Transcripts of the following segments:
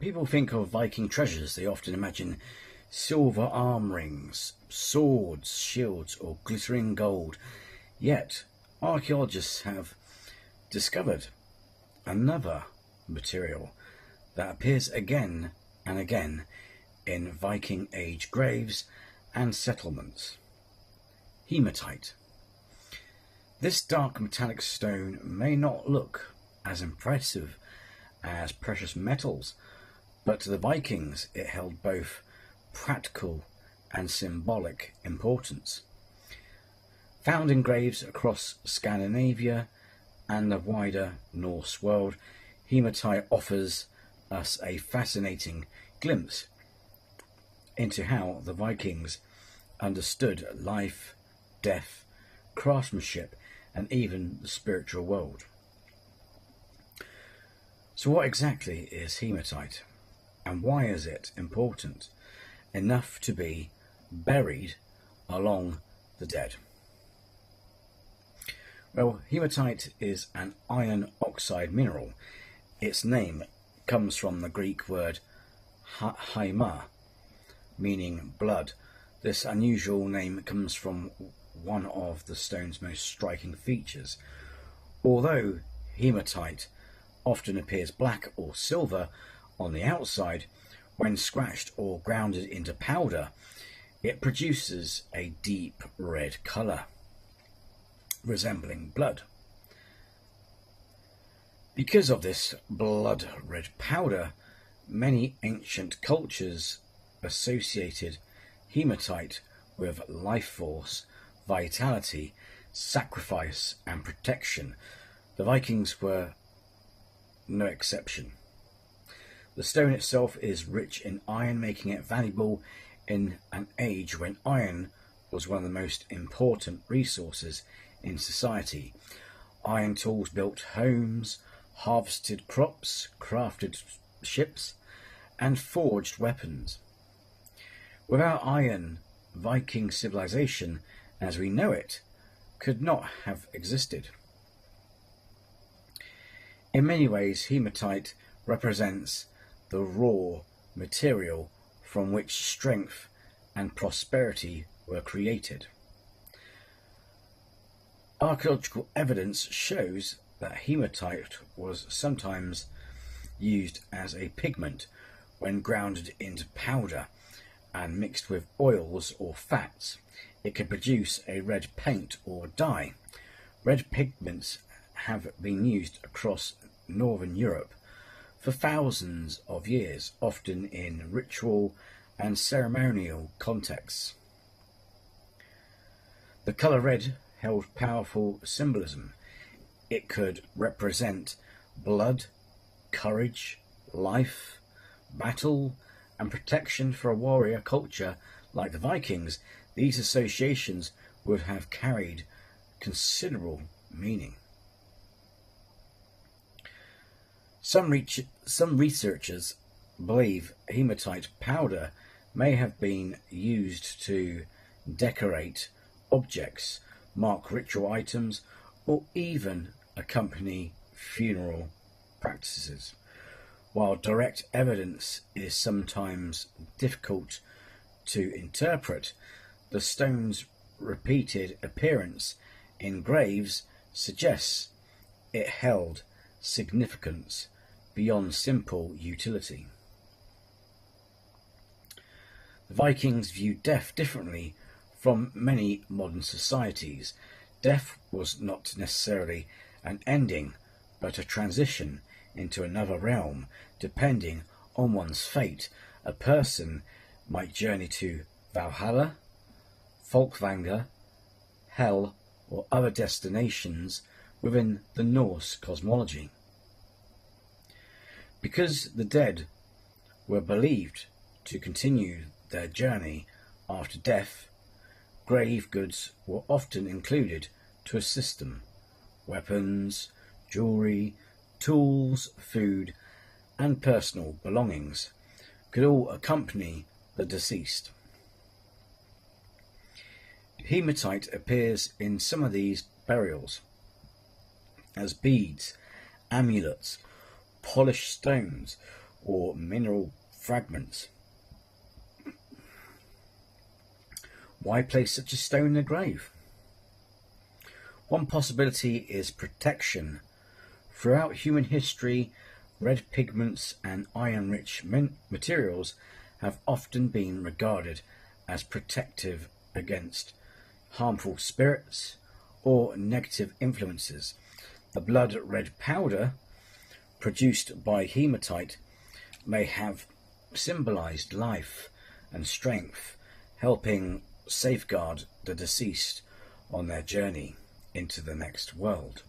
people think of Viking treasures, they often imagine silver arm rings, swords, shields, or glittering gold. Yet, archaeologists have discovered another material that appears again and again in Viking Age graves and settlements: hematite. This dark metallic stone may not look as impressive as precious metals, but to the Vikings it held both practical and symbolic importance. Found in graves across Scandinavia and the wider Norse world, hematite offers us a fascinating glimpse into how the Vikings understood life, death, craftsmanship, and even the spiritual world. So what exactly is hematite, and why is it important enough to be buried along the dead? Well, hematite is an iron oxide mineral. Its name comes from the Greek word haima, meaning blood. This unusual name comes from one of the stone's most striking features. Although hematite often appears black or silver on the outside, when scratched or grounded into powder, it produces a deep red colour, resembling blood. Because of this blood red powder, many ancient cultures associated hematite with life force, vitality, sacrifice, and protection. The Vikings were no exception. The stone itself is rich in iron, making it valuable in an age when iron was one of the most important resources in society. Iron tools built homes, harvested crops, crafted ships, and forged weapons. Without iron, Viking civilization, as we know it, could not have existed. In many ways, hematite represents the raw material from which strength and prosperity were created. Archaeological evidence shows that hematite was sometimes used as a pigment when grounded into powder and mixed with oils or fats. It could produce a red paint or dye. Red pigments have been used across northern Europe for thousands of years, often in ritual and ceremonial contexts. The colour red held powerful symbolism. It could represent blood, courage, life, battle, and protection. For a warrior culture like the Vikings, these associations would have carried considerable meaning. Some researchers believe hematite powder may have been used to decorate objects, mark ritual items, or even accompany funeral practices. While direct evidence is sometimes difficult to interpret, the stone's repeated appearance in graves suggests it held significance beyond simple utility. The Vikings viewed death differently from many modern societies. Death was not necessarily an ending, but a transition into another realm. Depending on one's fate, a person might journey to Valhalla, Folkvanga, Hell, or other destinations within the Norse cosmology. Because the dead were believed to continue their journey after death, grave goods were often included to assist them. Weapons, jewellery, tools, food, and personal belongings could all accompany the deceased. Hematite appears in some of these burials as beads, amulets, polished stones, or mineral fragments. Why place such a stone in the grave? One possibility is protection. Throughout human history, red pigments and iron-rich materials have often been regarded as protective against harmful spirits or negative influences. The blood red powder produced by hematite may have symbolized life and strength, helping safeguard the deceased on their journey into the next world.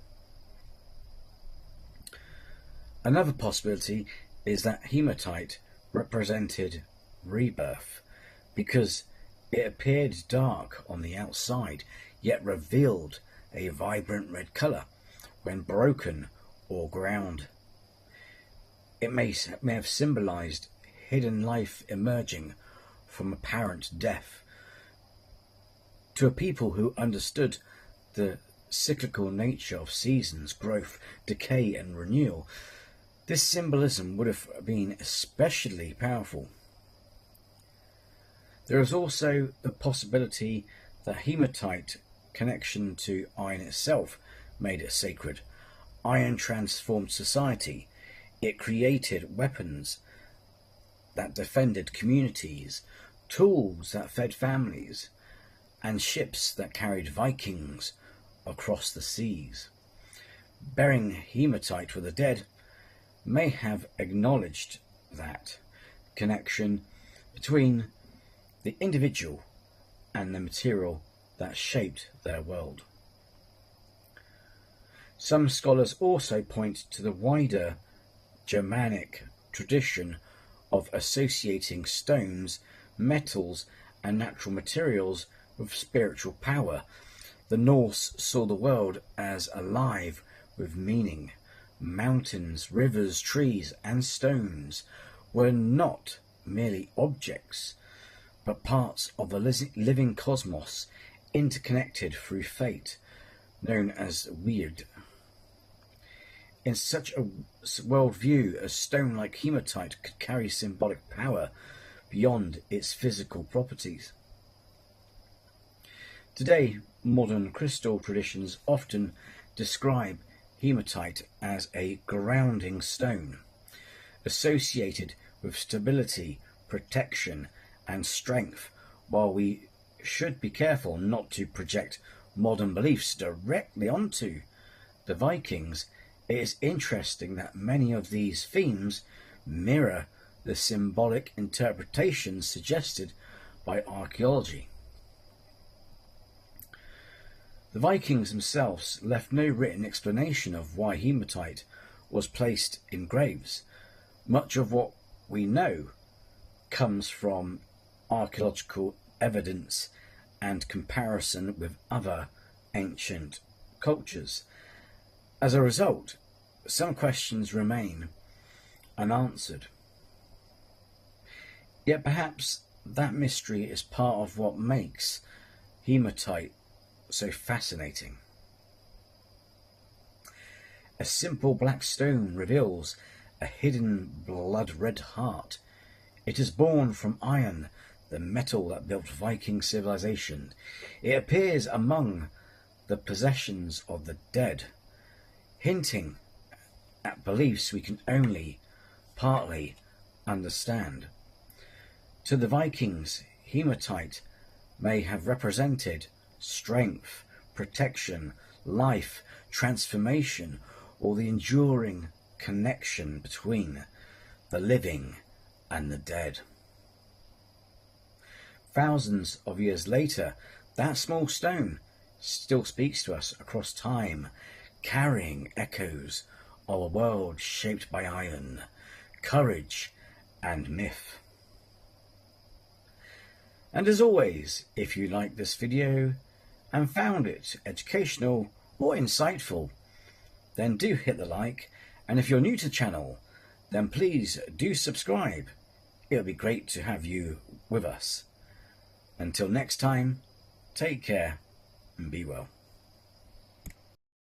Another possibility is that hematite represented rebirth because it appeared dark on the outside, yet revealed a vibrant red colour when broken or ground. It may have symbolized hidden life emerging from apparent death. To a people who understood the cyclical nature of seasons, growth, decay and renewal, this symbolism would have been especially powerful. There is also the possibility that hematite connection to iron itself made it sacred. Iron transformed society. It created weapons that defended communities, tools that fed families, and ships that carried Vikings across the seas. Burying hematite with the dead may have acknowledged that connection between the individual and the material that shaped their world. Some scholars also point to the wider Germanic tradition of associating stones, metals, and natural materials with spiritual power. The Norse saw the world as alive with meaning. Mountains, rivers, trees, and stones were not merely objects, but parts of a living cosmos interconnected through fate, known as weird. In such a worldview, a stone like hematite could carry symbolic power beyond its physical properties. Today, modern crystal traditions often describe hematite as a grounding stone, associated with stability, protection, and strength. While we should be careful not to project modern beliefs directly onto the Vikings, it is interesting that many of these themes mirror the symbolic interpretations suggested by archaeology. The Vikings themselves left no written explanation of why hematite was placed in graves. Much of what we know comes from archaeological evidence and comparison with other ancient cultures. As a result, some questions remain unanswered. Yet perhaps that mystery is part of what makes hematite so fascinating. A simple black stone reveals a hidden blood-red heart. It is born from iron, the metal that built Viking civilization. It appears among the possessions of the dead, hinting at beliefs we can only partly understand. To the Vikings, hematite may have represented strength, protection, life, transformation, or the enduring connection between the living and the dead. Thousands of years later, that small stone still speaks to us across time, carrying echoes of a world shaped by iron, courage, and myth. And as always, if you liked this video and found it educational or insightful, then do hit the like, and if you're new to the channel, then please do subscribe. It'll be great to have you with us. Until next time, take care and be well.